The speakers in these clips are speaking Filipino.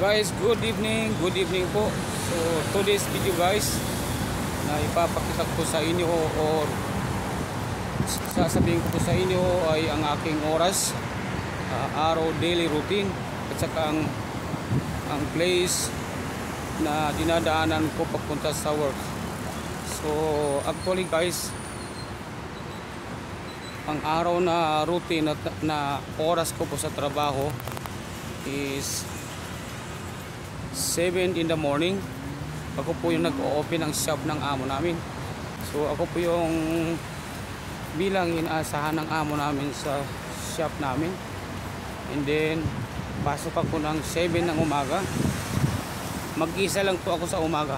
Guys, good evening po. So today's video guys, na ipapakita ko sa inyo or sasabihin ko sa inyo ay ang aking oras, araw daily routine at saka ang place na dinadaanan ko papunta sa work. So actually guys, ang araw na routine na oras ko po sa trabaho is 7 in the morning. Ako po yung nag-open ng shop ng amo namin. So ako po yung bilang inaasahan ng amo namin sa shop namin. And then pasok ako ng 7 ng umaga. Mag-isa lang po ako sa umaga.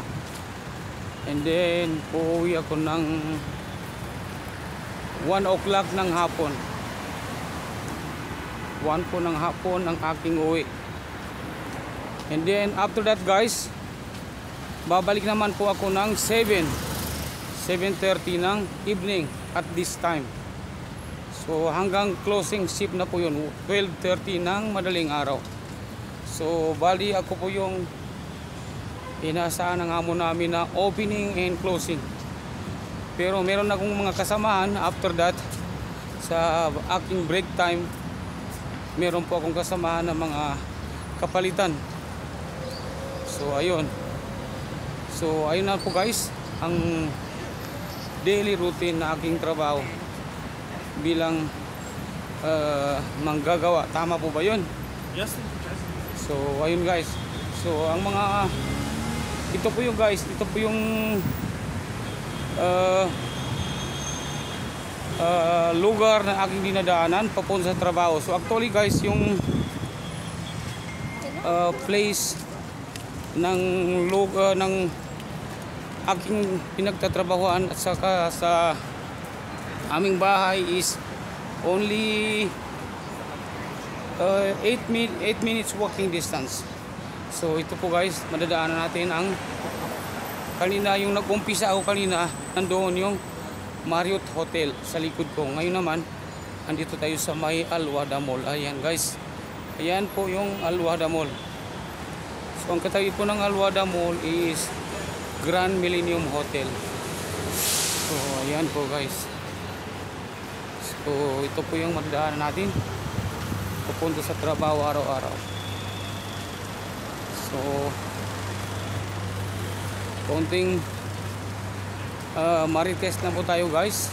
And then uuwi ako ng 1 o'clock ng hapon. 1 po ng hapon ang aking uwi. And then after that guys, babalik naman po ako ng 7:30 ng evening at this time. So hanggang closing shift na po yun, 12:30 ng madaling araw. So bali ako po yung inaasahan ng amo namin na opening and closing. Pero meron akong mga kasamahan after that. Sa aking break time, meron po akong kasamahan ng mga kapalitan. So ayun na po guys ang daily routine na aking trabaho bilang manggagawa. Tama po ba yun? Yes. So ayun guys, so ang mga ito po yung guys, ito po yung lugar na aking dinadaanan papunta sa trabaho. So actually guys, yung place ng aking pinagtatrabahuan at saka sa aming bahay is only 8 minutes walking distance. So ito po guys, madadaanan natin ang kanina yung nag-umpisa ako kanina, nandoon yung Marriott Hotel sa likod ko. Ngayon naman andito tayo sa may Alwada Mall. Ayan guys, ayan po yung Alwada Mall. So ang katabi po ng Alwada Mall is Grand Millennium Hotel. So ayan po guys. So ito po yung magdaanan natin papunta sa trabaho araw-araw. So konting marites na po tayo guys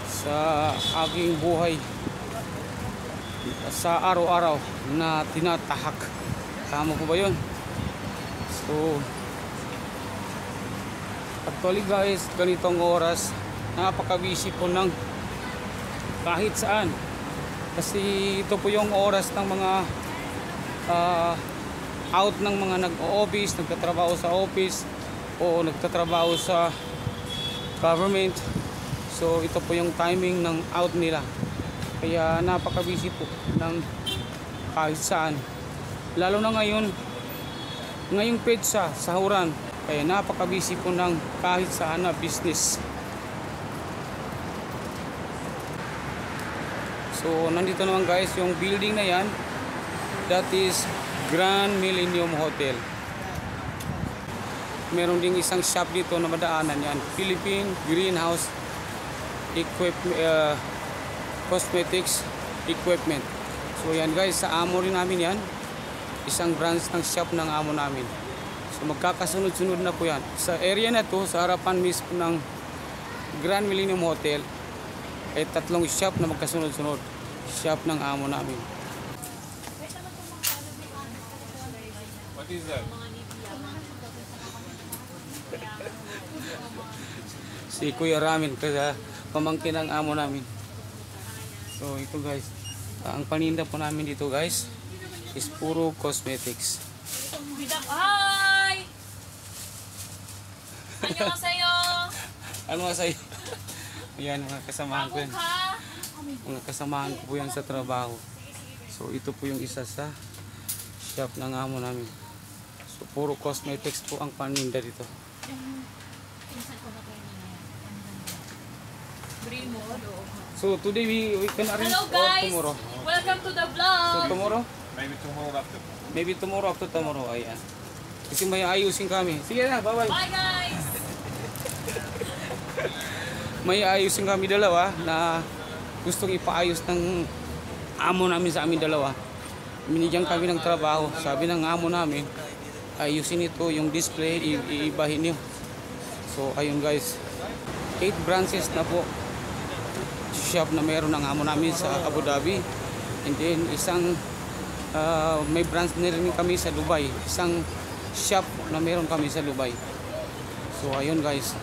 sa aking buhay sa araw-araw na tinatahak. Tama po ba yun? So actually guys, ganitong oras napaka-busy po ng kahit saan, kasi ito po yung oras ng mga out ng mga nag-o-office, nagtatrabaho sa office o nagtatrabaho sa government. So ito po yung timing ng out nila, kaya napaka-busy po ng kahit saan, lalo na ngayong petsa, sahuran, kaya napaka-busy po ng kahit saan na business. So nandito naman guys yung building na yan, that is Grand Millennium Hotel. Meron ding isang shop dito na madaanan yan, Philippine Greenhouse Cosmetics Equipment. So yan guys, sa amo rin namin yan, isang branch ng shop ng amo namin. So magkakasunod-sunod na po yan sa area na to, sa harapan mismo ng Grand Millennium Hotel ay 3 shop na magkasunod-sunod, shop ng amo namin. What is that? Si Kuya Ramin, kasi pamangkin ng amo namin. So ito guys, ang paninda po namin dito guys is puro cosmetics. Hi! Annyeonghaseyo! Ano nga sa'yo? Ayan, mga kasamahan ko yan. Mga kasamahan ko po yan sa trabaho. So ito po yung isa sa shop ng amo namin. So puro cosmetics po ang paninda dito. So today we can arrange Hello or guys! tomorrow. Welcome to the vlog! So tomorrow? Maybe tomorrow after. Maybe tomorrow after tomorrow. Ayan. Kasi may ayusin kami. Sige na, bye-bye. Bye guys! May ayusin kami dalawa na gustong ipaayos ng amo namin sa amin dalawa. Binigyan kami ng trabaho. Sabi ng amo namin, ayusin ito, yung display, iibahin nyo. So, ayun guys. 8 branches na po shop na meron ng amo namin sa Abu Dhabi. And then, isang may branch na rin kami sa Dubai. Isang shop na meron kami sa Dubai. So, ayun guys.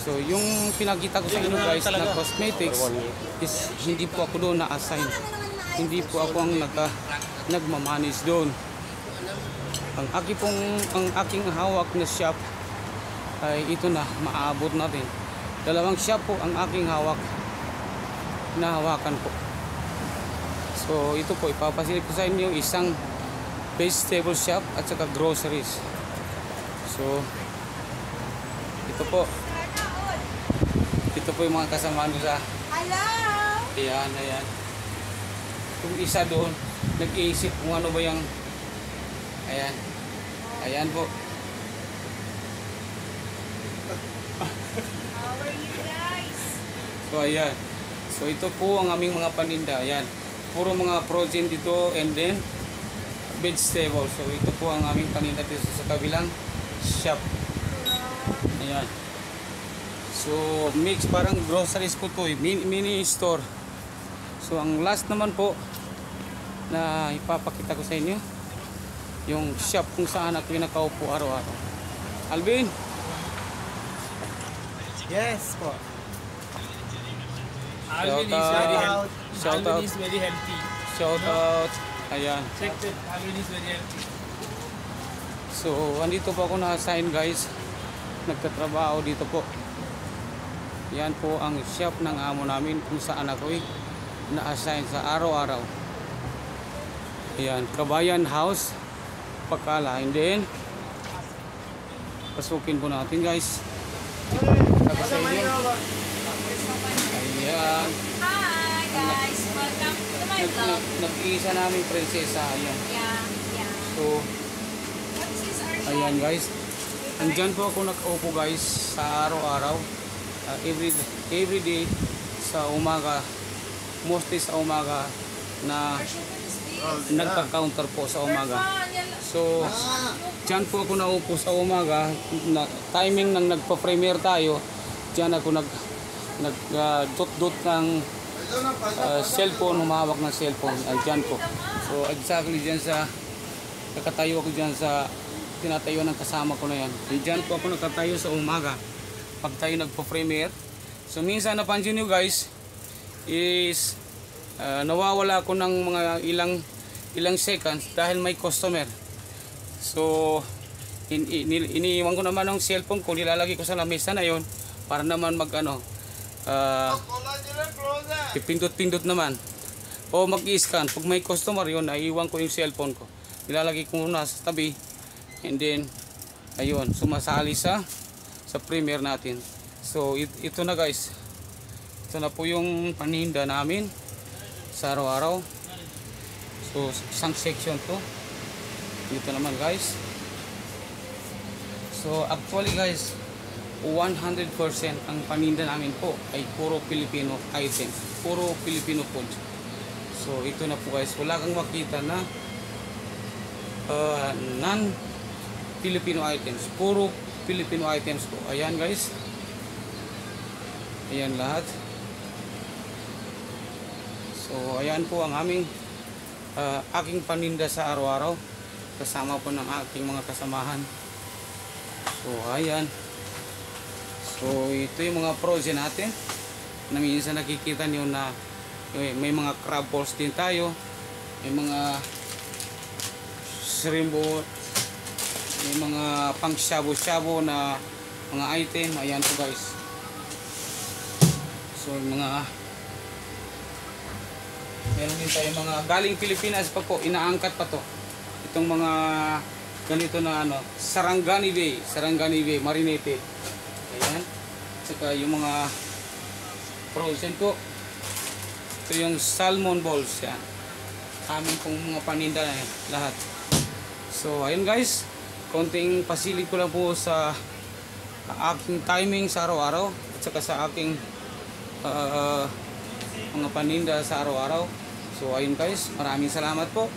So, yung pinakita ko sa inyo guys na cosmetics is hindi po ako doon na-assign. Hindi po ako ang nagmamanage doon. Ang aking hawak na shop ay ito na, maabot na rin. 2 shop po ang aking hawak na hawakan po. So, ito po, ipapasilip ko sa inyo isang vegetable shop at saka groceries. So, ito po. Ito po yung mga kasama ko sa... Hello! Ayan, ayan. Yung isa doon, nag-iisip kung ano ba yung... Ayan. Ayan po. How are you guys? So, ayan. So, ito po ang aming mga paninda. Ayan. Puro mga protein dito and then vegetable. So, ito po ang aming paninda dito sa kabilang shop. Ayan. So, mix parang groceries po to, mini store. So, ang last naman po na ipapakita ko sa inyo, yung shop kung saan ako nakaupo araw-araw. Alvin! Yes po. Alvin is out. very healthy. Shout Alvin out. is very healthy. Shout out! Ayan. Check that. Alvin is very healthy. So, andito po ako na-assign guys. Nagtatrabaho dito po. Yan po ang shop ng amo namin kung saan ako'y na-assign sa araw-araw. Ayan, Kabayan House, Pakala. And then, pasukin po natin guys. Tapos sa inyo. Ayan. Hi guys! Welcome to my vlog. Nag-iisa namin prinsesa. Ayan. Yeah. So, What is this our ayan guys. Andyan po ako nakaupo guys sa araw-araw. Every day sa umaga, mostly sa umaga na nagka-counter po sa umaga. So, dyan po ako naupo sa umaga, na timing nang nagpa-premiere tayo, dyan ako nag-dot-dot ng cellphone, humawak ng cellphone, dyan po. So, exactly dyan sa, nakatayo ako dyan sa tinatayo ng kasama ko na yan. Dyan po ako nakatayo sa umaga pag tayo nagpo-premiere. So minsan napansin nyo guys is nawawala ako ng mga ilang seconds dahil may customer. So iniiwan ko naman ng cellphone ko, nilalagay ko sa lamesa na yon para naman pipindot-pindot naman o mag-i-scan. Pag may customer yon, naiiwan ko yung cellphone ko, nilalagay ko muna sa tabi and then ayun, sumasali sa premiere natin. So ito na guys, ito na po yung paninda namin sa araw-araw. So isang section to dito naman guys. So actually guys, 100% ang paninda namin po ay puro Filipino items, puro Filipino food. So ito na po guys, wala kang makita na non-Filipino items, puro Filipino items po. Ayan guys, ayan lahat. So ayan po ang aming aking paninda sa araw-araw, kasama po ng aking mga kasamahan. So ayan, so ito yung mga frozen natin na minsan nakikita niyo na may mga crab balls din tayo, may mga shrimp, may mga pang shabu-shabu na mga item. Ayan po guys. So mga meron din tayo mga galing Pilipinas pa po, inaangkat pa to. Itong mga ganito na Sarangani Bay marinated. Ayan. Saka yung mga frozen po. Ito yung salmon balls yan. aming pong mga paninda lahat. So ayun guys, konting pasilip ko lang po sa aking timing sa araw-araw at saka sa aking mga paninda sa araw-araw. So ayun guys, maraming salamat po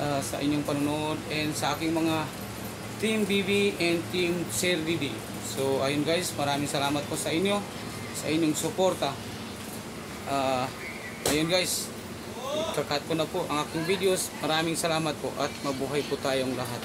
sa inyong panonood and sa aking mga Team BB and Team Sir Didi. So ayun guys, maraming salamat po sa inyo, sa inyong suporta. Ayun guys, kakat ko na po ang aking videos. Maraming salamat po at mabuhay po tayong lahat.